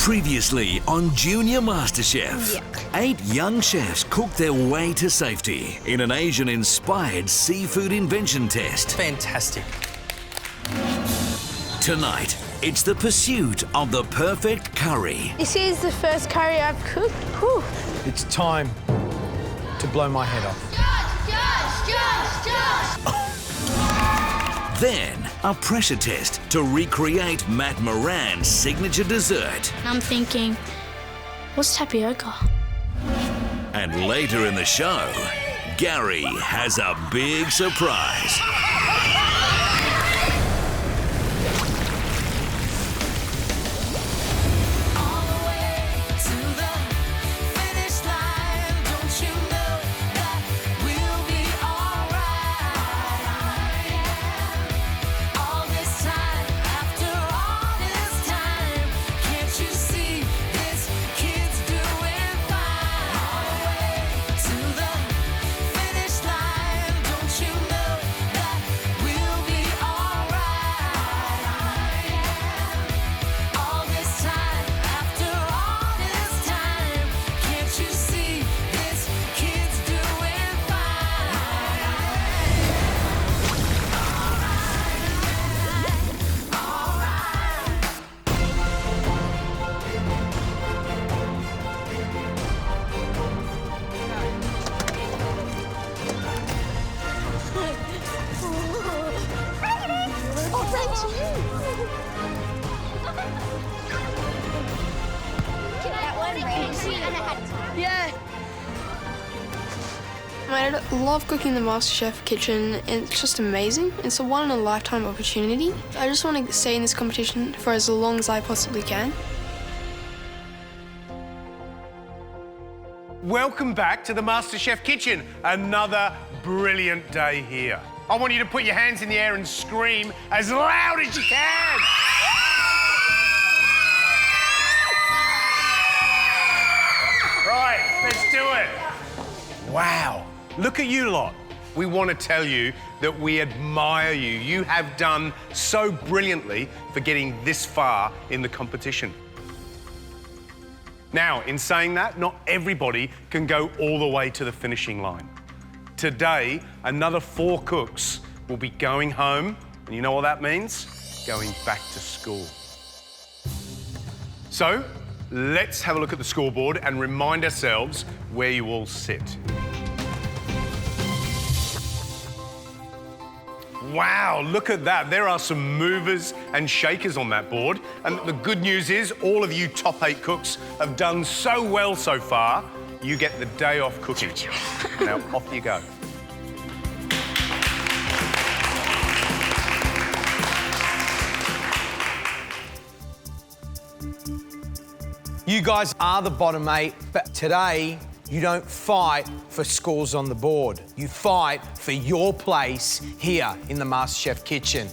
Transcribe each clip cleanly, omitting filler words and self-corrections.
Previously on Junior MasterChef, 8 young chefs cooked their way to safety in an Asian-inspired seafood invention test. Fantastic. Tonight, it's the pursuit of the perfect curry. This is the first curry I've cooked. Whew. It's time to blow my head off. Then, a pressure test to recreate Matt Moran's signature dessert. I'm thinking, what's tapioca? And later in the show, Gary has a big surprise. I love cooking in the MasterChef kitchen, and it's just amazing. It's a one-in-a-lifetime opportunity. I just want to stay in this competition for as long as I possibly can. Welcome back to the MasterChef kitchen. Another brilliant day here. I want you to put your hands in the air and scream as loud as you can. Right, let's do it. Wow, look at you lot. We want to tell you that we admire you. You have done so brilliantly for getting this far in the competition. Now, in saying that, not everybody can go all the way to the finishing line. Today, another 4 cooks will be going home, and you know what that means? Going back to school. So, let's have a look at the scoreboard and remind ourselves where you all sit. Wow, look at that. There are some movers and shakers on that board. And the good news is all of you top 8 cooks have done so well so far, you get the day off cooking. Now, off you go. You guys are the bottom 8, but today you don't fight for scores on the board. You fight for your place here in the MasterChef kitchen.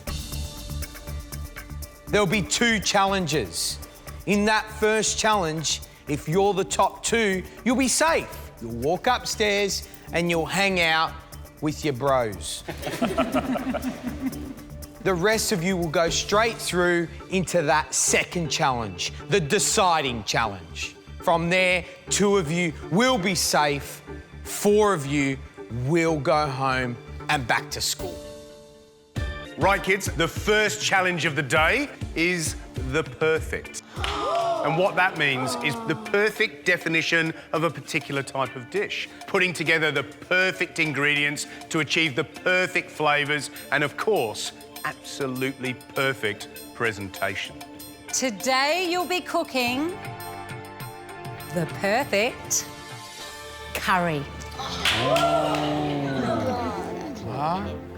There'll be 2 challenges. In that first challenge, if you're the top 2, you'll be safe. You'll walk upstairs and you'll hang out with your bros. The rest of you will go straight through into that second challenge, the deciding challenge. From there, 2 of you will be safe, 4 of you will go home and back to school. Right, kids, the first challenge of the day is the perfect. And what that means is the perfect definition of a particular type of dish. Putting together the perfect ingredients to achieve the perfect flavours and, of course, absolutely perfect presentation. Today you'll be cooking the perfect curry.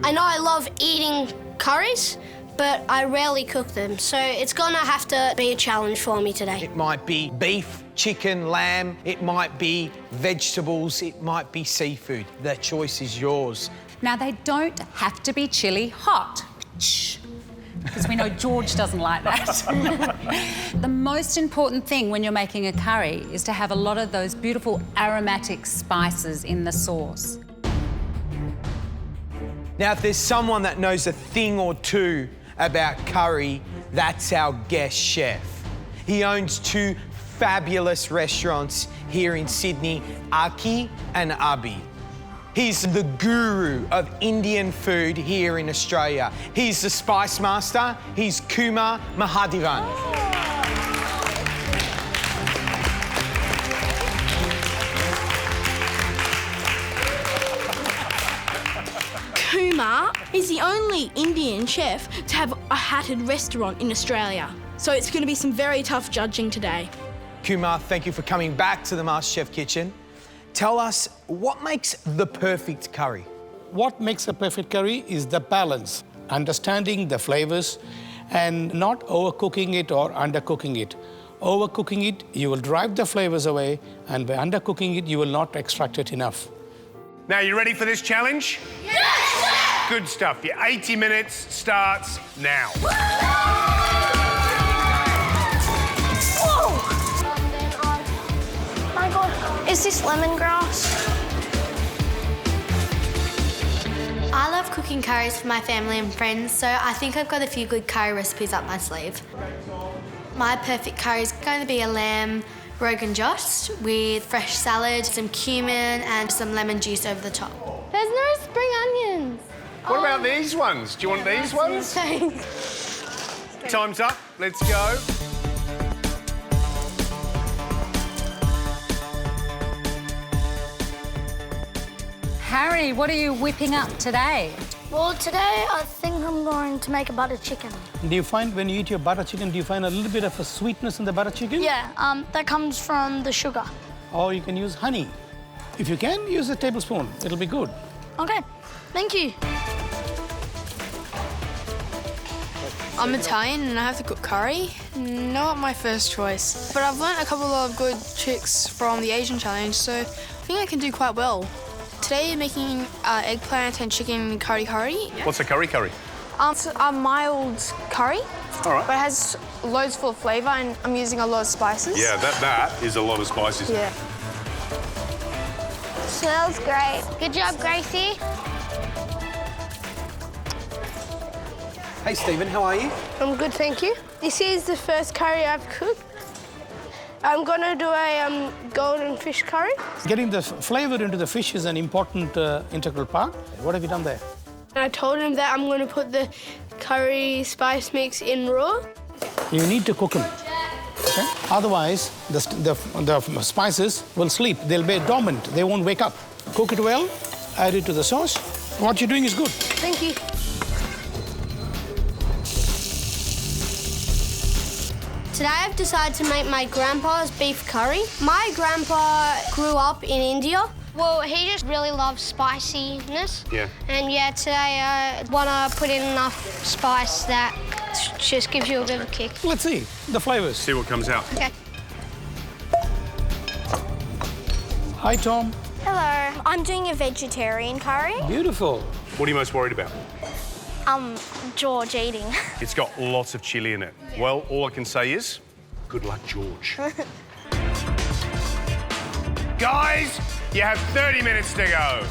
I know I love eating curries, but I rarely cook them, so it's gonna have to be a challenge for me today. It might be beef, chicken, lamb, it might be vegetables, it might be seafood. The choice is yours. Now, they don't have to be chili hot. Shh. Because we know George doesn't like that. The most important thing when you're making a curry is to have a lot of those beautiful aromatic spices in the sauce. Now, if there's someone that knows a thing or two about curry, that's our guest chef. He owns 2 fabulous restaurants here in Sydney, Aki and Abi. He's the guru of Indian food here in Australia. He's the Spice Master. He's Kumar Mahadevan. Kumar is the only Indian chef to have a hatted restaurant in Australia. So it's going to be some very tough judging today. Kumar, thank you for coming back to the MasterChef kitchen. Tell us, what makes the perfect curry? What makes a perfect curry is the balance, understanding the flavors and not overcooking it or undercooking it. Overcooking it, you will drive the flavors away, and by undercooking it, you will not extract it enough. Now, you ready for this challenge? Yes! Good stuff. Your 80 minutes starts now. Whoa! My God, is this lemongrass? I love cooking curries for my family and friends, so I think I've got a few good curry recipes up my sleeve. My perfect curry is going to be a lamb Rogan Josh with fresh salad, some cumin and some lemon juice over the top. There's no spring onions. What about these ones? Do you want these ones? Thanks. Time's up. Let's go. Harry, what are you whipping up today? Well, today I think I'm going to make a butter chicken. Do you find when you eat your butter chicken, do you find a little bit of a sweetness in the butter chicken? Yeah, that comes from the sugar. Or you can use honey. If you can, use a tablespoon. It'll be good. Okay, thank you. I'm Italian and I have to cook curry. Not my first choice, but I've learnt a couple of good tricks from the Asian challenge, so I think I can do quite well. Today I'm making eggplant and chicken curry. What's a curry? It's a mild curry, All right. but it has loads full of flavour and I'm using a lot of spices. Yeah, that is a lot of spices. Yeah. Smells great. Good job, Gracie. Hey, Stephen, how are you? I'm good, thank you. This is the first curry I've cooked. I'm gonna do a golden fish curry. Getting the flavor into the fish is an important integral part. What have you done there? I told him that I'm gonna put the curry spice mix in raw. You need to cook them. Okay? Otherwise, the spices will sleep. They'll be dormant. They won't wake up. Cook it well, add it to the sauce. What you're doing is good. Thank you. Today I've decided to make my grandpa's beef curry. My grandpa grew up in India. Well, he just really loves spiciness. Yeah. And yeah, today I want to put in enough spice that just gives you a bit of a kick. Let's see the flavors. See what comes out. Okay. Hi, Tom. Hello. I'm doing a vegetarian curry. Beautiful. What are you most worried about? George eating. It's got lots of chilli in it. Well, all I can say is, good luck, George. Guys, you have 30 minutes to go.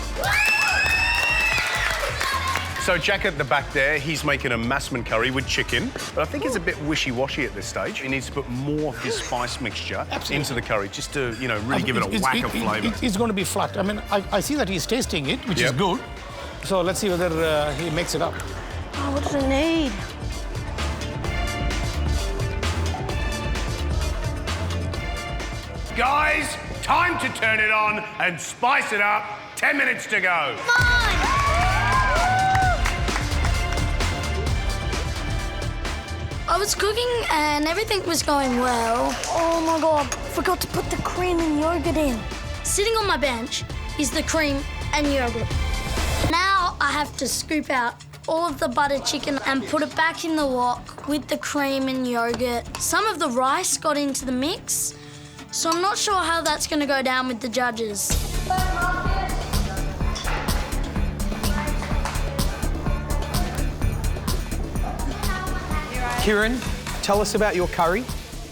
So Jack at the back there, he's making a massaman curry with chicken, but I think it's a bit wishy-washy at this stage. He needs to put more of his spice mixture into the curry just to, you know, really give it a whack of flavour. It's going to be flat. I mean, I see that he's tasting it, which is good. So let's see whether he makes it up. Oh, what does it need? Guys, time to turn it on and spice it up. 10 minutes to go. I was cooking and everything was going well. Oh my God, forgot to put the cream and yogurt in. Sitting on my bench is the cream and yogurt. Now I have to scoop out all of the butter chicken and put it back in the wok with the cream and yogurt. Some of the rice got into the mix, so I'm not sure how that's going to go down with the judges. Kieran, tell us about your curry.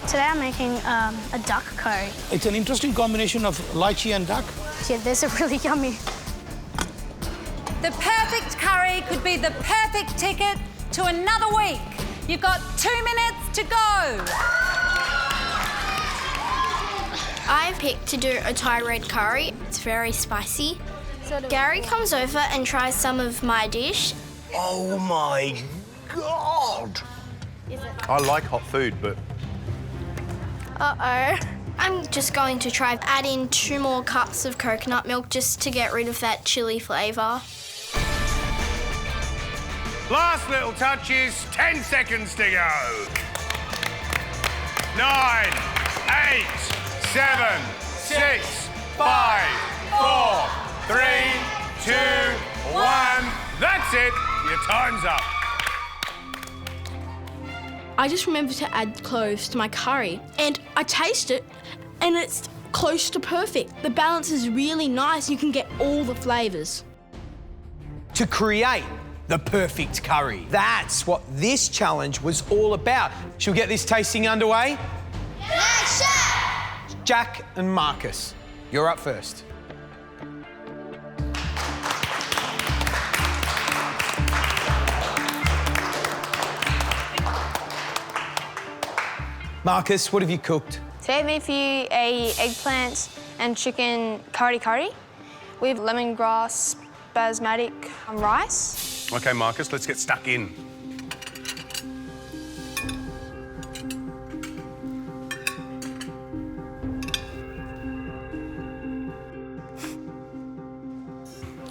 Today I'm making a duck curry. It's an interesting combination of lychee and duck. Yeah, those are really yummy. The perfect curry could be the perfect ticket to another week. You've got 2 minutes to go. I picked to do a Thai red curry. It's very spicy. Gary comes over and tries some of my dish. Oh my God! I like hot food, but... Uh-oh. I'm just going to try add in 2 more cups of coconut milk just to get rid of that chili flavour. Last little touches, 10 seconds to go. 9, 8, 7, 6, 5, 4, 3, 2, 1. That's it. Your time's up. I just remembered to add cloves to my curry, and I taste it, and it's close to perfect. The balance is really nice. You can get all the flavours. To create the perfect curry. That's what this challenge was all about. Shall we get this tasting underway? Yes, chef! Jack and Marcus, you're up first. Marcus, what have you cooked? Today I made for you a eggplant and chicken curry with lemongrass basmati rice. OK, Marcus, let's get stuck in.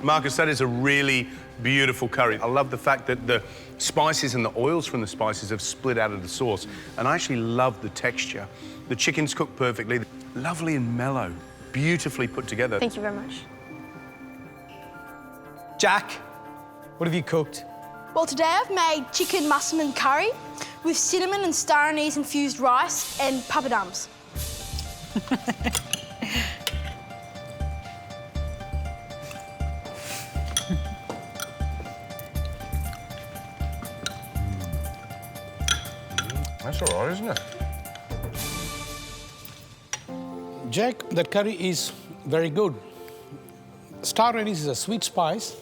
Marcus, that is a really beautiful curry. I love the fact that the spices and the oils from the spices have split out of the sauce. And I actually love the texture. The chicken's cooked perfectly. Lovely and mellow. Beautifully put together. Thank you very much. Jack, what have you cooked? Well, today I've made chicken massaman curry with cinnamon and star anise infused rice and papadums. That's all right, isn't it? Jack, that curry is very good. Star anise is a sweet spice,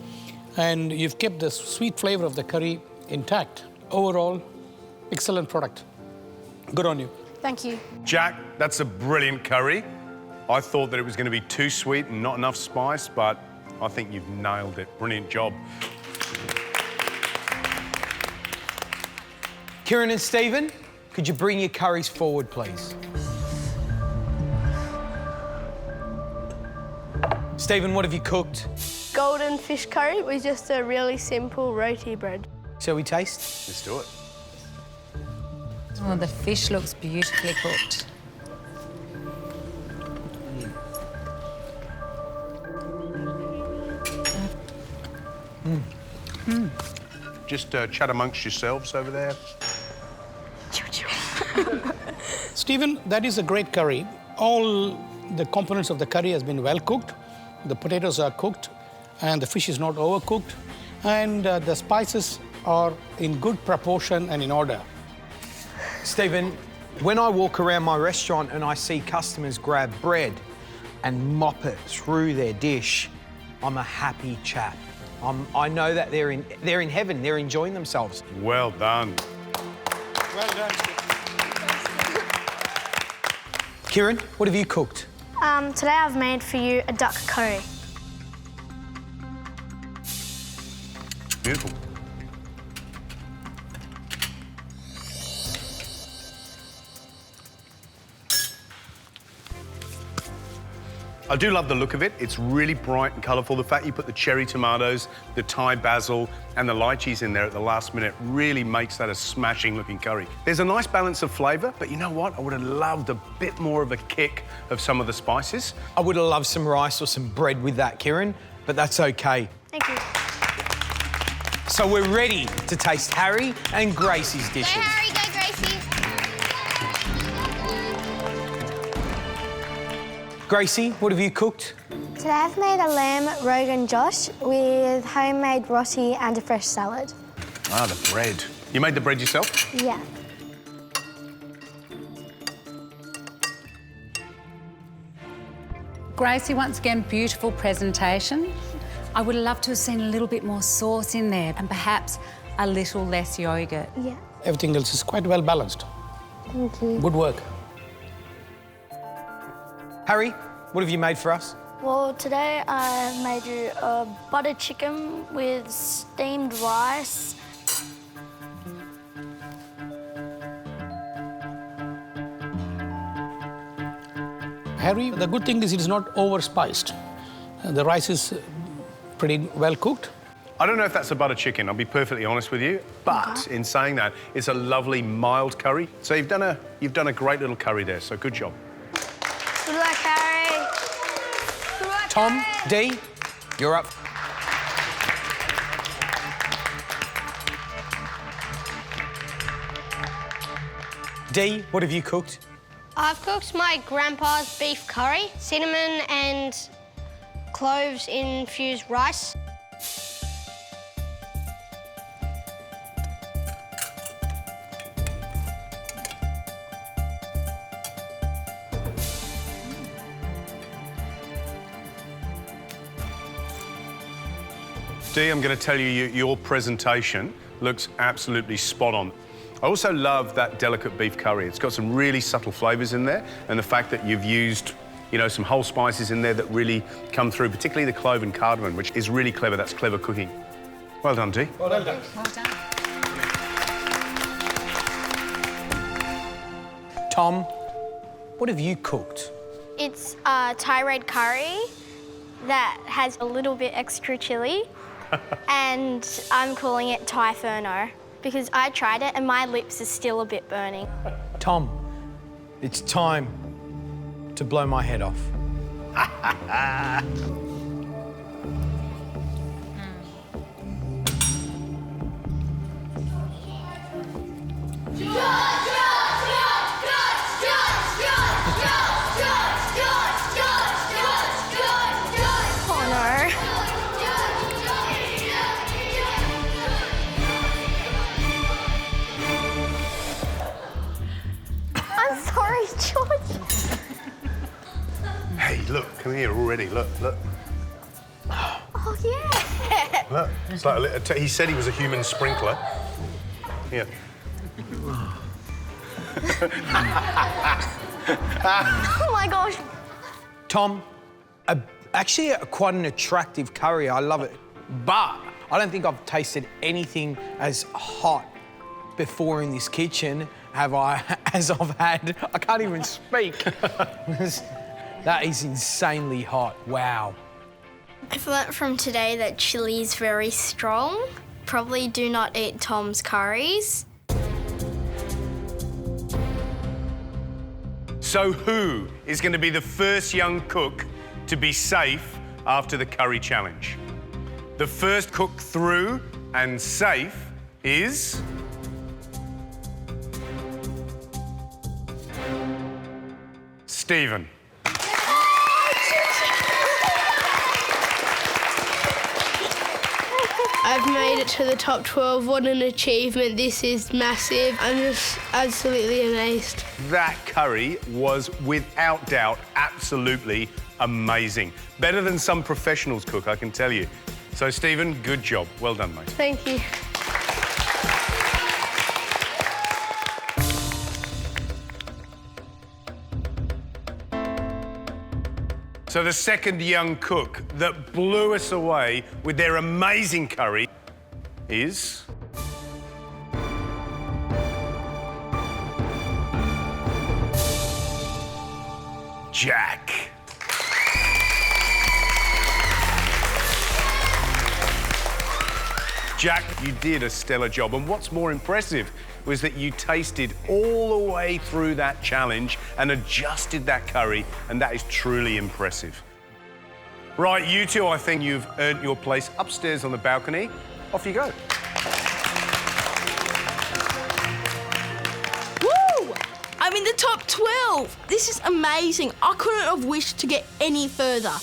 and you've kept the sweet flavor of the curry intact. Overall, excellent product. Good on you. Thank you. Jack, that's a brilliant curry. I thought that it was going to be too sweet and not enough spice, but I think you've nailed it. Brilliant job. Kieran and Stephen, could you bring your curries forward, please? Stephen, what have you cooked? Golden fish curry with just a really simple roti bread. Shall we taste? Let's do it. Oh, the fish looks beautifully cooked. Just chat amongst yourselves over there. Stephen, that is a great curry. All the components of the curry has been well cooked. The potatoes are cooked, and the fish is not overcooked, and the spices are in good proportion and in order. Stephen, when I walk around my restaurant and I see customers grab bread and mop it through their dish, I'm a happy chap. I know that they're in heaven, they're enjoying themselves. Well done. Well done, Stephen. Kieran, what have you cooked? Today I've made for you a duck curry. Beautiful. I do love the look of it. It's really bright and colourful. The fact you put the cherry tomatoes, the Thai basil and the lychees in there at the last minute really makes that a smashing looking curry. There's a nice balance of flavour, but you know what? I would have loved a bit more of a kick of some of the spices. I would have loved some rice or some bread with that, Kieran, but that's okay. Thank you. So we're ready to taste Harry and Gracie's dishes. Go Harry, go Gracie. Gracie, what have you cooked? Today I've made a lamb rogan josh with homemade roti and a fresh salad. Ah, the bread. You made the bread yourself? Yeah. Gracie, once again, beautiful presentation. I would love to have seen a little bit more sauce in there and perhaps a little less yoghurt. Yeah. Everything else is quite well balanced. Thank you. Good work. Harry, what have you made for us? Well, today I made you a butter chicken with steamed rice. Harry, the good thing is it is not over-spiced. The rice is pretty well cooked. I don't know if that's a butter chicken, I'll be perfectly honest with you, but in saying that, it's a lovely mild curry. So you've done a great little curry there, so good job. Good luck, Harry. Good luck, Tom, Harry. D, you're up. D, what have you cooked? I've cooked my grandpa's beef curry, cinnamon and cloves infused rice. D, I'm going to tell you, your presentation looks absolutely spot on. I also love that delicate beef curry. It's got some really subtle flavours in there, and the fact that you've used, you know, some whole spices in there that really come through, particularly the clove and cardamom, which is really clever. That's clever cooking. Well done, D. Well done. Well done. Tom, what have you cooked? It's a Thai red curry that has a little bit extra chilli, and I'm calling it Thai Ferno because I tried it and my lips are still a bit burning. Tom, it's time to blow my head off. I'm sorry, George. Hey, look, come here already. Look, look. Oh, yeah. Look, it's like he said he was a human sprinkler. Here. Oh, my gosh. Tom, actually quite an attractive curry. I love it. But I don't think I've tasted anything as hot before in this kitchen as I've had. I can't even speak. That is insanely hot. Wow. I've learnt from today that chili is very strong. Probably do not eat Tom's curries. So who is going to be the first young cook to be safe after the curry challenge? The first cook through and safe is... Stephen. I've made it to the top 12. What an achievement. This is massive. I'm just absolutely amazed. That curry was, without doubt, absolutely amazing. Better than some professionals cook, I can tell you. So, Stephen, good job. Well done, mate. Thank you. So the second young cook that blew us away with their amazing curry is... Jack. Jack, you did a stellar job, and what's more impressive was that you tasted all the way through that challenge and adjusted that curry, and that is truly impressive. Right, you two, I think you've earned your place upstairs on the balcony. Off you go. Woo! I'm in the top 12. This is amazing. I couldn't have wished to get any further.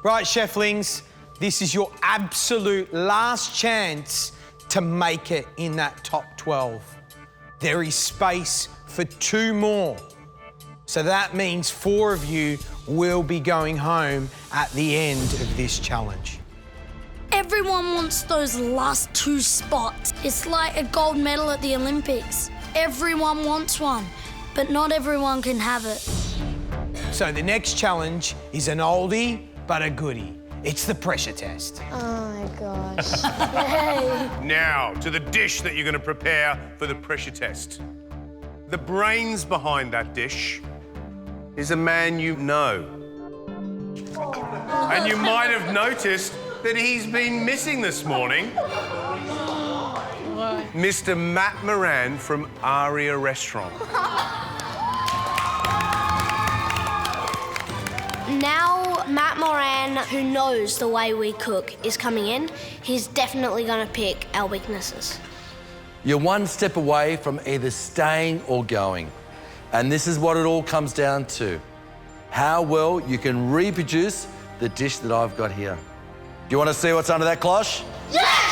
Right, cheflings, this is your absolute last chance to make it in that top 12. There is space for 2 more. So that means 4 of you will be going home at the end of this challenge. Everyone wants those last 2 spots. It's like a gold medal at the Olympics. Everyone wants one. but not everyone can have it. So the next challenge is an oldie but a goodie. It's the pressure test. Oh my gosh. Now, to the dish that you're going to prepare for the pressure test. The brains behind that dish is a man you know. And you might have noticed that he's been missing this morning. Mr. Matt Moran from Aria Restaurant. Now, Matt Moran, who knows the way we cook, is coming in. He's definitely going to pick our weaknesses. You're one step away from either staying or going. And this is what it all comes down to. How well you can reproduce the dish that I've got here. Do you want to see what's under that cloche? Yes!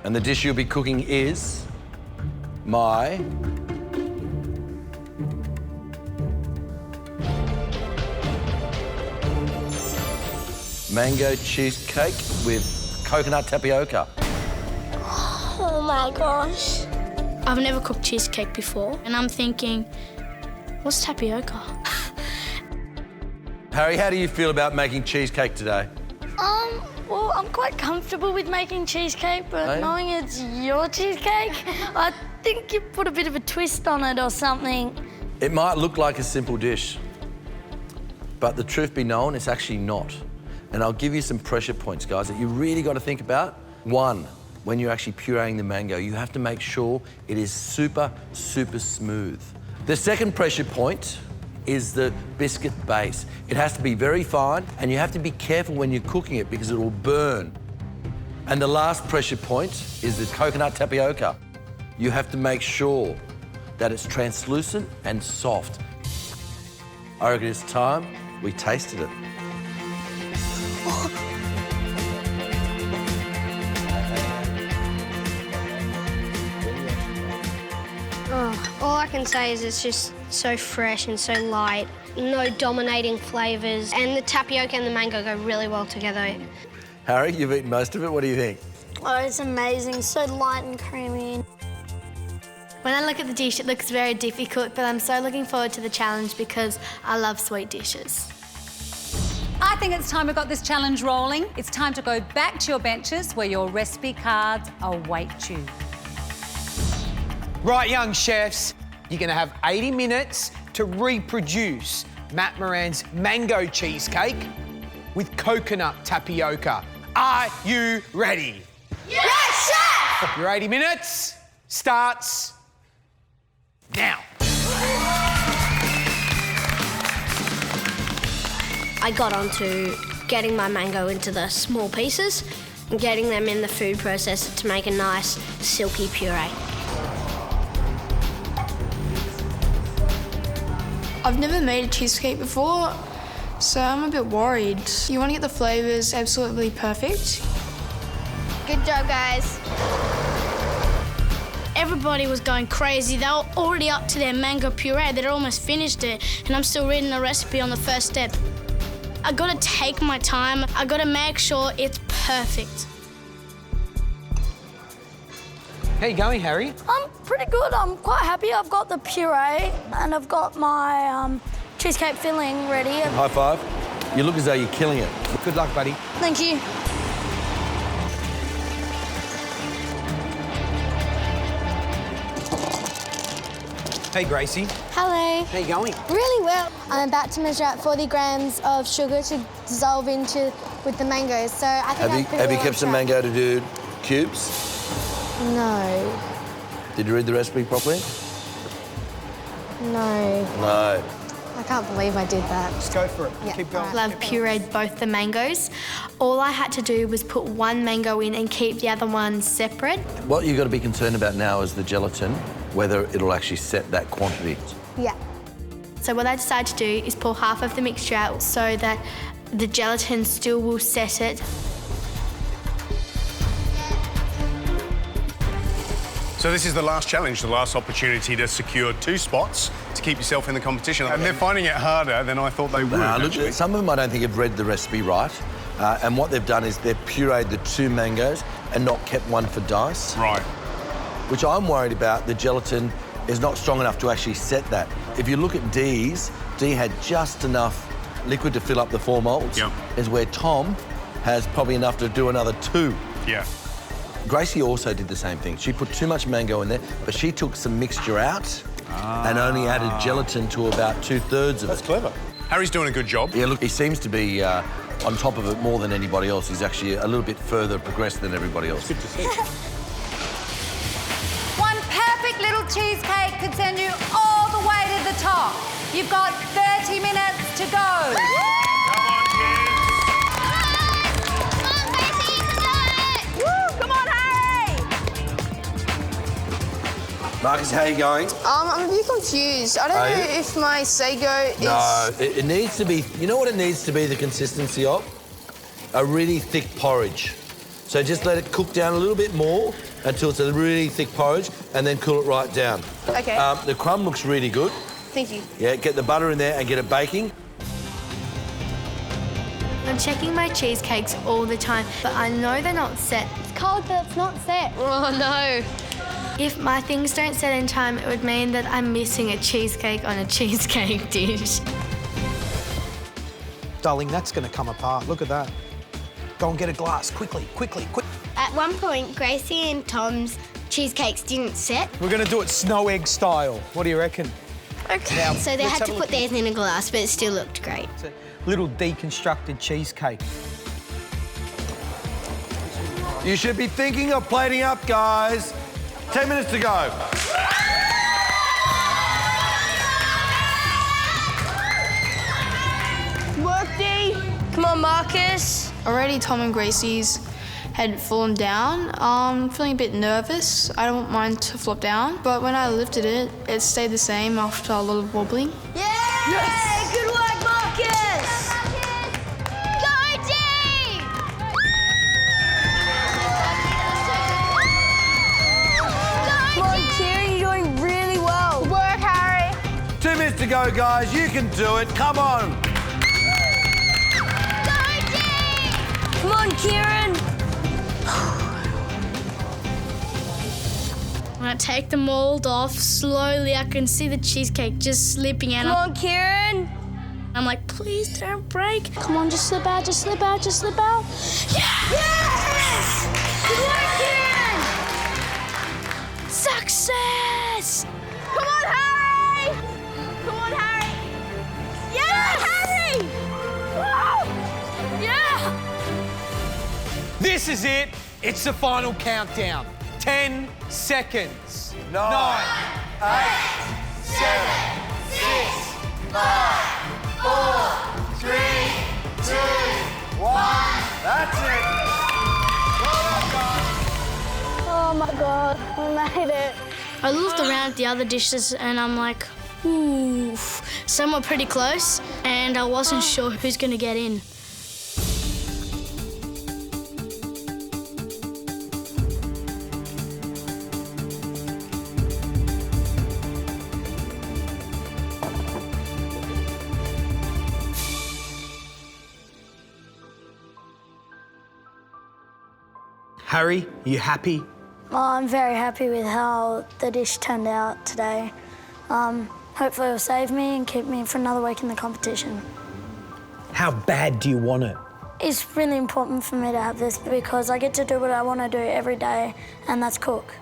And the dish you'll be cooking is my mango cheesecake with coconut tapioca. Oh my gosh. I've never cooked cheesecake before, and I'm thinking, what's tapioca? Harry, how do you feel about making cheesecake today? Well, I'm quite comfortable with making cheesecake, but Hey? knowing it's your cheesecake, I think you put a bit of a twist on it or something. It might look like a simple dish, but the truth be known, it's actually not. And I'll give you some pressure points, guys, that you really got to think about. One, when you're actually pureeing the mango, you have to make sure it is super, super smooth. The second pressure point is the biscuit base. It has to be very fine, and you have to be careful when you're cooking it because it will burn. And the last pressure point is the coconut tapioca. You have to make sure that it's translucent and soft. I reckon it's time we tasted it. All I can say is it's just so fresh and so light. No dominating flavours. And the tapioca and the mango go really well together. Harry, you've eaten most of it. What do you think? Oh, it's amazing. So light and creamy. When I look at the dish, it looks very difficult, but I'm so looking forward to the challenge because I love sweet dishes. I think it's time we got this challenge rolling. It's time to go back to your benches where your recipe cards await you. Right, young chefs, you're going to have 80 minutes to reproduce Matt Moran's mango cheesecake with coconut tapioca. Are you ready? Yes, chef! Your 80 minutes starts now. I got onto getting my mango into the small pieces and getting them in the food processor to make a nice silky puree. I've never made a cheesecake before, so I'm a bit worried. You want to get the flavours absolutely perfect. Good job, guys. Everybody was going crazy. They were already up to their mango puree. They'd almost finished it, and I'm still reading the recipe on the first step. I gotta take my time. I gotta make sure it's perfect. How you going, Harry? I'm pretty good. I'm quite happy. I've got the puree and I've got my cheesecake filling ready. High five. You look as though you're killing it. Good luck, buddy. Thank you. Hey, Gracie. Hello. How you going? Really well. I'm about to measure out 40 grams of sugar to dissolve into with the mangoes, so I think I'm pretty Have you well kept some on track. mango to do cubes? No. Did you read the recipe properly? No. No. I can't believe I did that. Just go for it. Yeah. Keep going. Well, I've pureed both the mangoes. All I had to do was put one mango in and keep the other one separate. What you've got to be concerned about now is the gelatin, whether it'll actually set that quantity. Yeah. So what I decided to do is pour half of the mixture out so that the gelatin still will set it. So this is the last challenge, the last opportunity to secure 2 spots to keep yourself in the competition. And they're finding it harder than I thought they would, actually. Look, some of them I don't think have read the recipe right. And what they've done is they've pureed the 2 mangoes and not kept one for dice. Right. Which I'm worried about the gelatin is not strong enough to actually set that. If you look at Dee's, Dee had just enough liquid to fill up the 4 moulds. Yep. Is where Tom has probably enough to do another 2. Yeah. Gracie also did the same thing. She put too much mango in there, but she took some mixture out and only added gelatin to about 2/3 of it. That's clever. Harry's doing a good job. Yeah, look, he seems to be on top of it more than anybody else. He's actually a little bit further progressed than everybody else. Good to see. One perfect little cheesecake could send you all the way to the top. You've got 30 minutes to go. Come on, kids. Come on, Harry! Marcus, how are you going? I'm a bit confused. I don't Are know you? if my Sago is... No, it needs to be... You know what it needs to be the consistency of? A really thick porridge. So just let it cook down a little bit more until it's a really thick porridge and then cool it right down. Okay. The crumb looks really good. Thank you. Yeah, get the butter in there and get it baking. I'm checking my cheesecakes all the time, but I know they're not set. It's cold, but it's not set. Oh, no. If my things don't set in time, it would mean that I'm missing a cheesecake on a cheesecake dish. Darling, that's going to come apart. Look at that. Go and get a glass, quickly, quickly, quick. At one point, Gracie and Tom's cheesecakes didn't set. We're going to do it snow egg style. What do you reckon? Okay. Now, So they let's had have to a put look. theirs in a glass, but it still looked great. It's a little deconstructed cheesecake. You should be thinking of plating up, guys. 10 minutes to go. Work, Dee. Come on, Marcus. Already Tom and Gracie's had fallen down. I'm feeling a bit nervous. I don't want mine to flop down, but when I lifted it, it stayed the same after a lot of wobbling. Yeah! Yes! Good work, Marcus! Go, Dee! Come on, Kieran, you're doing really well. Good work, Harry. 2 minutes to go, guys. You can do it. Come on. Come on, Kieran. When I take the mold off, slowly I can see the cheesecake just slipping out. Come on, Kieran. I'm like, please don't break. Come on, just slip out, just slip out, just slip out. Yes! Good work, Kieran. Success! Come on, Harry. Come on, Harry. Yeah, Harry. Whoa! Yeah. This is it. It's the final countdown. 10 seconds. 9, 8, 7, 6, 5, 4, 3, 2, 1. That's it. Oh my God, we made it. I looked around at the other dishes and I'm like, ooh, some were pretty close and I wasn't sure who's gonna get in. Harry, you happy? Well, I'm very happy with how the dish turned out today. Hopefully it'll save me and keep me for another week in the competition. How bad do you want it? It's really important for me to have this because I get to do what I want to do every day, and that's cook.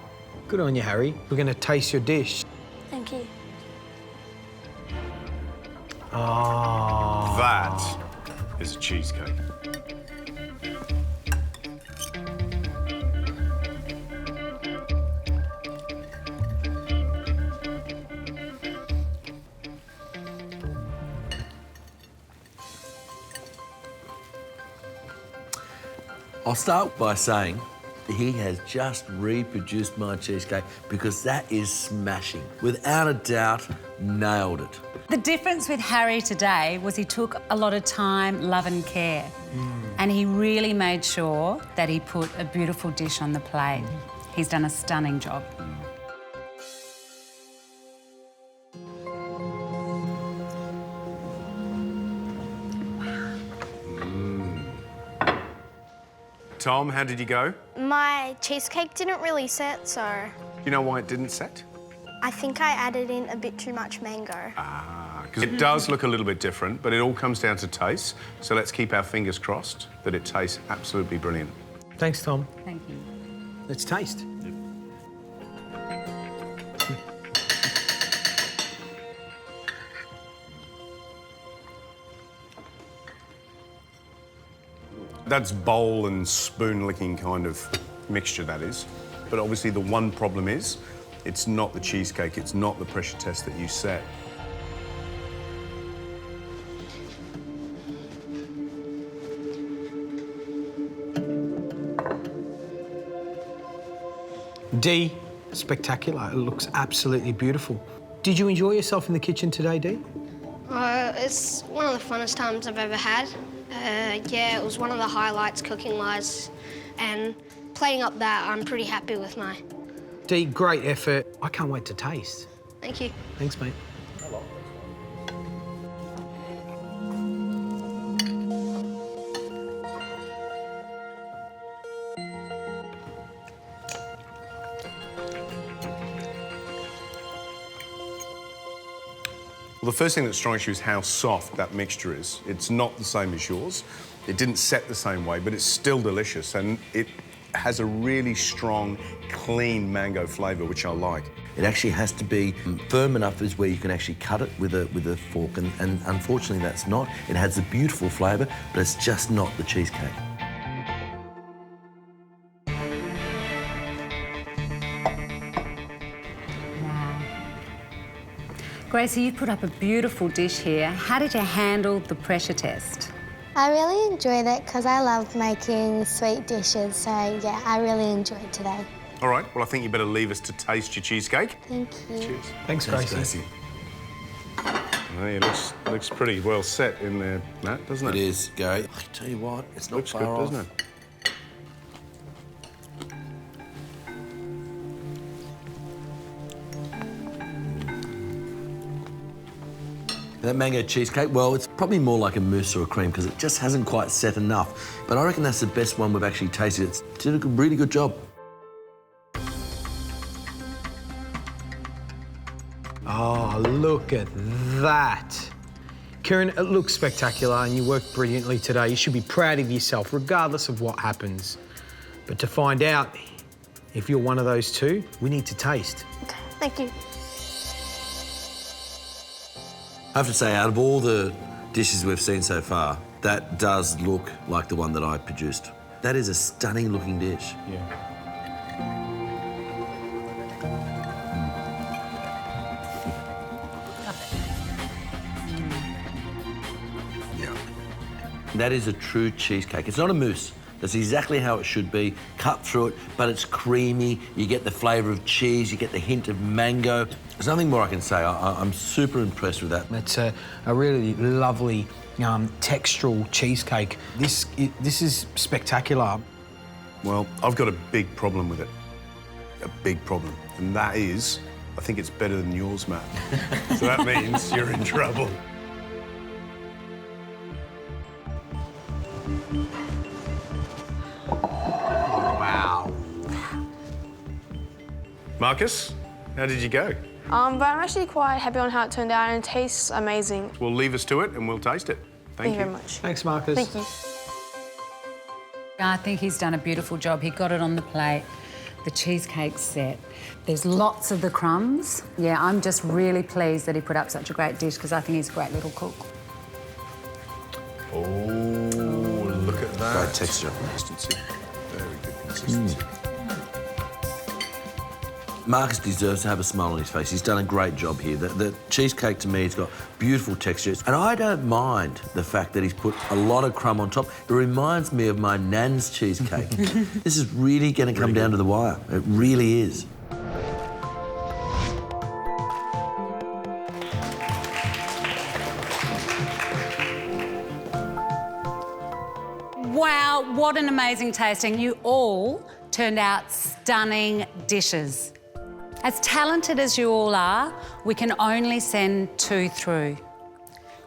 Good on you, Harry. We're going to taste your dish. Thank you. Oh. That is a cheesecake. I'll start by saying he has just reproduced my cheesecake because that is smashing. Without a doubt, nailed it. The difference with Harry today was he took a lot of time, love and care. And he really made sure that he put a beautiful dish on the plate. He's done a stunning job. Tom, how did you go? My cheesecake didn't really set, so You know why it didn't set? I think I added in a bit too much mango. Because it does look a little bit different, but it all comes down to taste. So let's keep our fingers crossed that it tastes absolutely brilliant. Thanks, Tom. Thank you. Let's taste. That's bowl and spoon licking kind of mixture, that is. But obviously the one problem is, it's not the cheesecake, it's not the pressure test that you set. Dee, spectacular. It looks absolutely beautiful. Did you enjoy yourself in the kitchen today, Dee? It's one of the funnest times I've ever had. Yeah, it was one of the highlights cooking-wise, and plating up that, I'm pretty happy with my. Dee, great effort. I can't wait to taste. Thank you. Thanks, mate. Well, the first thing that strikes you is how soft that mixture is. It's not the same as yours. It didn't set the same way, but it's still delicious, and it has a really strong, clean mango flavour, which I like. It actually has to be firm enough as where you can actually cut it with a fork, and unfortunately that's not. It has a beautiful flavour, but it's just not the cheesecake. Gracie, you put up a beautiful dish here. How did you handle the pressure test? I really enjoyed it because I love making sweet dishes, so yeah, I really enjoyed today. All right, well, I think you better leave us to taste your cheesecake. Thank you. Cheers. Thanks, Gracie. Oh, it looks pretty well set in there, Matt, doesn't it? It is, Gary. I tell you what, it's not Looks far good, off. doesn't it? That mango cheesecake, well, it's probably more like a mousse or a cream because it just hasn't quite set enough. But I reckon that's the best one we've actually tasted. It's did a really good job. Oh, look at that. Kieran, it looks spectacular and you worked brilliantly today. You should be proud of yourself, regardless of what happens. But to find out if you're one of those two, we need to taste. Okay, thank you. I have to say, out of all the dishes we've seen so far, that does look like the one that I produced. That is a stunning looking dish. Yeah. Yeah. That is a true cheesecake. It's not a mousse. That's exactly how it should be. Cut through it, but it's creamy. You get the flavour of cheese, you get the hint of mango. There's nothing more I can say. I'm super impressed with that. It's a really lovely textural cheesecake. This is spectacular. Well, I've got a big problem with it. A big problem. And that is, I think it's better than yours, Matt. So that means you're in trouble. Wow. Marcus, how did you go? But I'm actually quite happy on how it turned out, and it tastes amazing. We'll leave us to it and we'll taste it. Thank you very much. Thanks, Marcus. Thank you. I think he's done a beautiful job. He got it on the plate. The cheesecake's set. There's lots of the crumbs. Yeah, I'm just really pleased that he put up such a great dish because I think he's a great little cook. Oh, look at that. Great texture. Consistency. Very good consistency. Marcus deserves to have a smile on his face. He's done a great job here. The cheesecake, to me, has got beautiful textures. And I don't mind the fact that he's put a lot of crumb on top. It reminds me of my nan's cheesecake. This is really going to come down to the wire. It really is. Wow, what an amazing tasting. You all turned out stunning dishes. As talented as you all are, we can only send 2 through.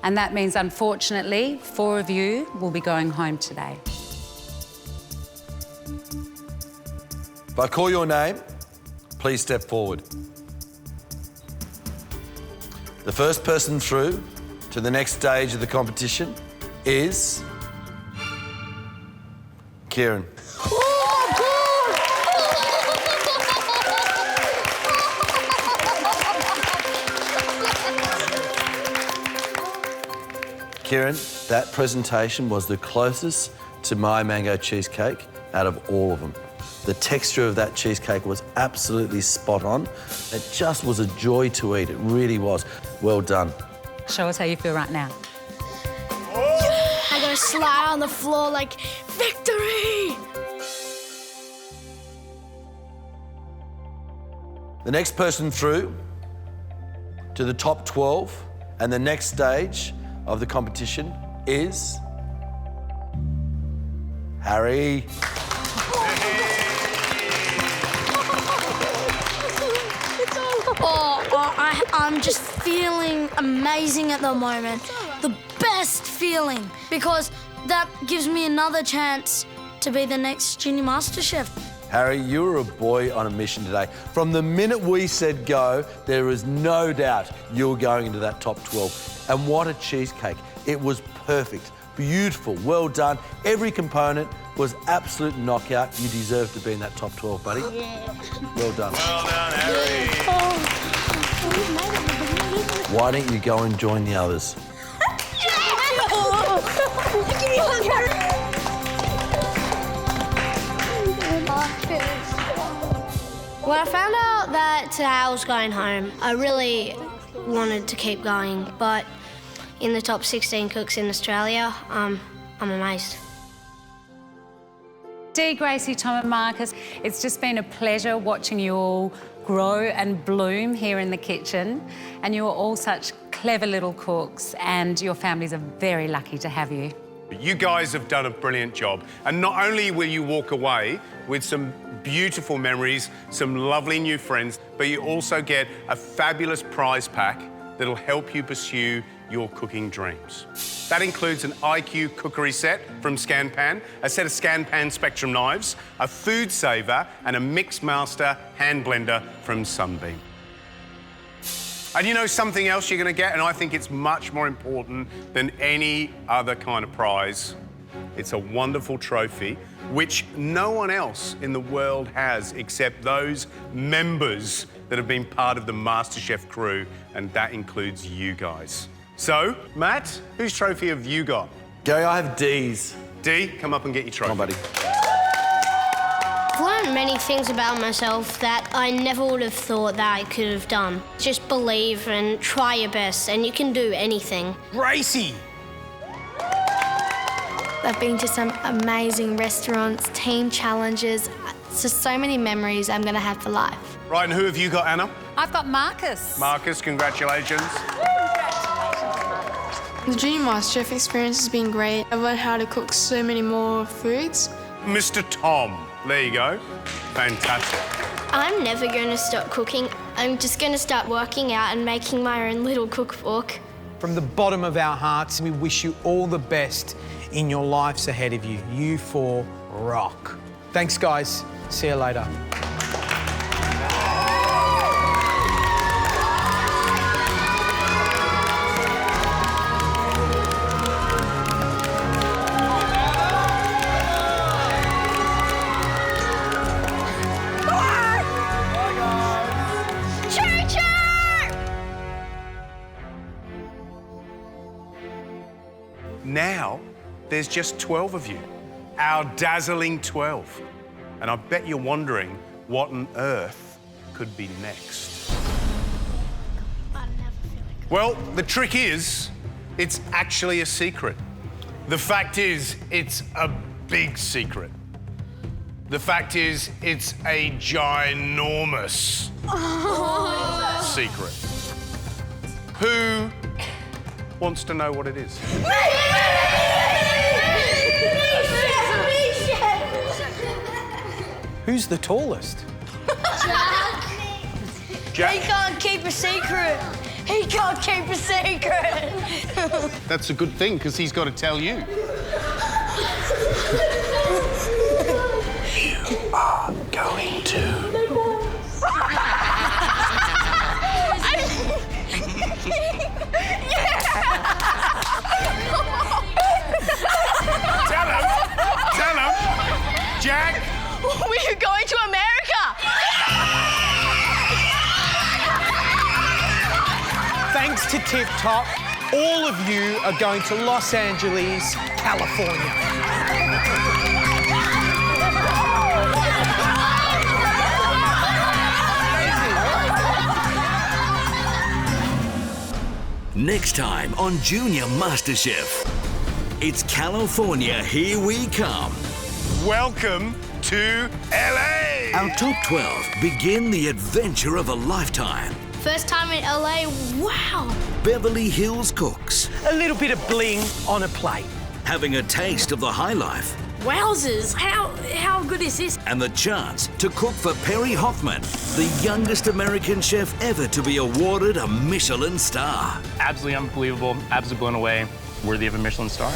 And that means, unfortunately, 4 of you will be going home today. If I call your name, please step forward. The first person through to the next stage of the competition is Kieran. Kieran, that presentation was the closest to my mango cheesecake out of all of them. The texture of that cheesecake was absolutely spot on. It just was a joy to eat, it really was. Well done. Show us how you feel right now. I gotta slide on the floor like victory! The next person through to the top 12 and the next stage of the competition is Harry. I'm just feeling amazing at the moment. The best feeling, because that gives me another chance to be the next Junior MasterChef. Harry, you were a boy on a mission today. From the minute we said go, there is no doubt you were going into that top 12. And what a cheesecake. It was perfect, beautiful, well done. Every component was absolute knockout. You deserve to be in that top 12, buddy. Yeah. Well done. Well done, Harry. Why don't you go and join the others? When I found out that today I was going home, I really wanted to keep going, but in the top 16 cooks in Australia, I'm amazed. Dee, Gracie, Tom and Marcus, it's just been a pleasure watching you all grow and bloom here in the kitchen. And you are all such clever little cooks, and your families are very lucky to have you. You guys have done a brilliant job. And not only will you walk away with some beautiful memories, some lovely new friends, but you also get a fabulous prize pack that'll help you pursue your cooking dreams. That includes an IQ cookery set from ScanPan, a set of ScanPan Spectrum knives, a food saver, and a Mixmaster hand blender from Sunbeam. And you know something else you're going to get, and I think it's much more important than any other kind of prize. It's a wonderful trophy, which no one else in the world has except those members that have been part of the MasterChef crew, and that includes you guys. So, Matt, whose trophy have you got? Gary, I have D's. Dee, come up and get your trophy. Come on, buddy. I've learned many things about myself that I never would have thought that I could have done. Just believe and try your best, and you can do anything. Gracie! I've been to some amazing restaurants, team challenges, just so many memories I'm going to have for life. Right, and who have you got, Anna? I've got Marcus. Marcus, congratulations. The Junior MasterChef experience has been great. I've learned how to cook so many more foods. Mr. Tom, there you go. Fantastic. I'm never going to stop cooking. I'm just going to start working out and making my own little cookbook. From the bottom of our hearts, we wish you all the best in your lives ahead of you. You four rock. Thanks, guys. See you later. Now, there's just 12 of you, our dazzling 12. And I bet you're wondering what on earth could be next. Well, the trick is, it's actually a secret. The fact is, it's a big secret. The fact is, it's a ginormous secret. Who wants to know what it is? Who's the tallest? Jack? He can't keep a secret. He can't keep a secret. That's a good thing, because he's got to tell you. You are going to... points to Tip Top. All of you are going to Los Angeles, California. Next time on Junior MasterChef, it's California, here we come. Welcome to LA. Our top 12 begin the adventure of a lifetime. First time in LA, wow. Beverly Hills cooks, A little bit of bling on a plate. having a taste of the high life, Wowzers, how good is this? and the chance to cook for Perry Hoffman, the youngest American chef ever to be awarded a Michelin star. Absolutely unbelievable, absolutely blown away, worthy of a Michelin star.